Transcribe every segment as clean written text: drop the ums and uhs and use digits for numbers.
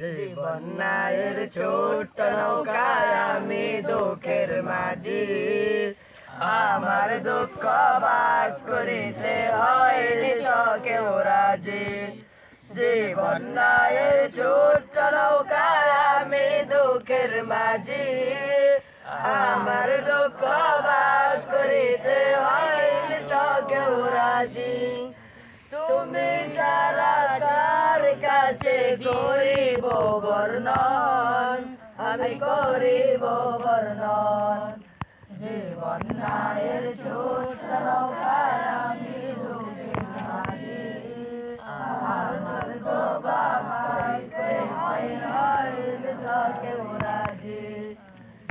জীবন নায়ের ছোট্ট নৌকায় আমি দুঃখের মাঝি, আমার দুঃখ বাস করিতে হয়নি তো কেউ রাজি। জীবন নায়ের ছোট্ট নৌকায় আমি দুঃখের মাঝি, আমার দুঃখ বাস করিতে হয়নি তো কেউ রাজি। তুমি ছাড়া কার কাছে করিব বর্ণন, আমি করিব বর্ণন। জীবন নায়ের ছোট্ট নৌকায় আমি দুঃখের মাঝি, আমার দুঃখ বাস করিতে হয়নি তো কেউ রাজি।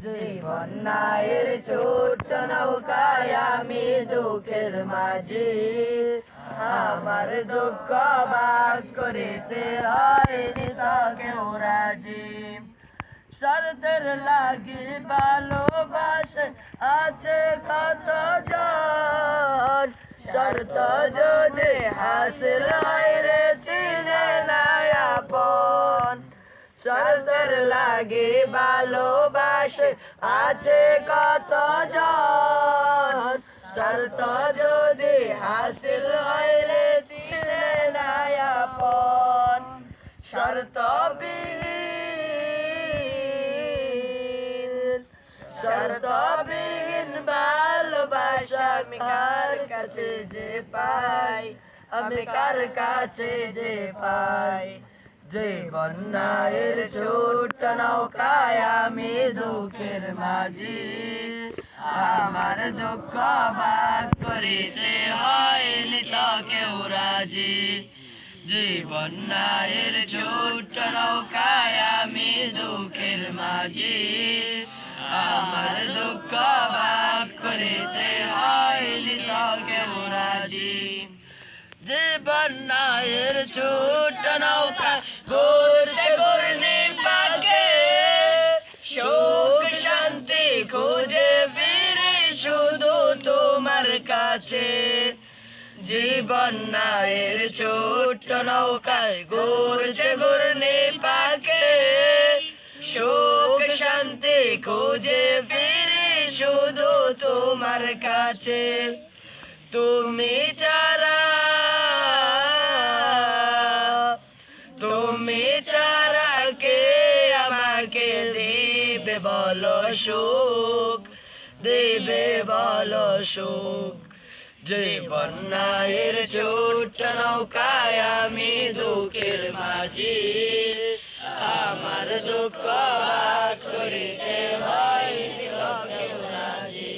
জীবন নায়ের ছোট্ট নৌকায় আমি দুঃখের মাঝি, আমার দুঃখ বাস করিতে হয়নি তো কেউ রাজি। স্বার্থের লাগি ভালোবাসে আছে কত জন, স্বার্থ যদি হাসিল হয় রে চিনে না আপন। স্বার্থের লাগি ভালোবাসে আছে কত জন, স্বার্থ যদি হাসিল হয় রে চিনে না আপন। স্বার্থ বিহীন ভালোবাসা আমি কার কাছে যে পাই, আমি কার কাছে যে পাই। জীবন নায়ের ছোট্ট নৌকায় আমি দুঃখের মাঝি, আমার দুঃখ ভাগ করিতে হয়নি তো কেউ রাজি। জীবন নায়ের ছোট্ট নৌকায় আমি দুঃখের মাঝি, আমার দুঃখ ভাগ করিতে হয়নি তো কেউ রাজি। জীবন নায়ের ছোট্ট নৌকা ঘুরছে ঘূর্ণি পাকে, সুখ শান্তি খুঁজে ফিরে শুধু তোমার কাছে। জীবন নায়ের ছোট্ট নৌকায় ঘুরছে ঘূর্ণি পাকে, সুখ শান্তি খুঁজে ফিরে শুধু তোমার কাছে। তুমি ছাড়া কে আমাকে দেবে বলো সুখ, দেবে বলো সুখ। জীবন নায়ের ছোট্ট নৌকায় আমি দুঃখের মাঝি, আমার দুঃখ ভাগ করিতে হয়নি তো কেউ রাজি।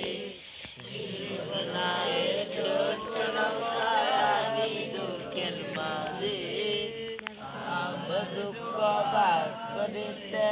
জীবন নায়ের ছোট্ট নৌকায় আমি দুঃখের মাঝি, আমার দুঃখ ভাগ করিতে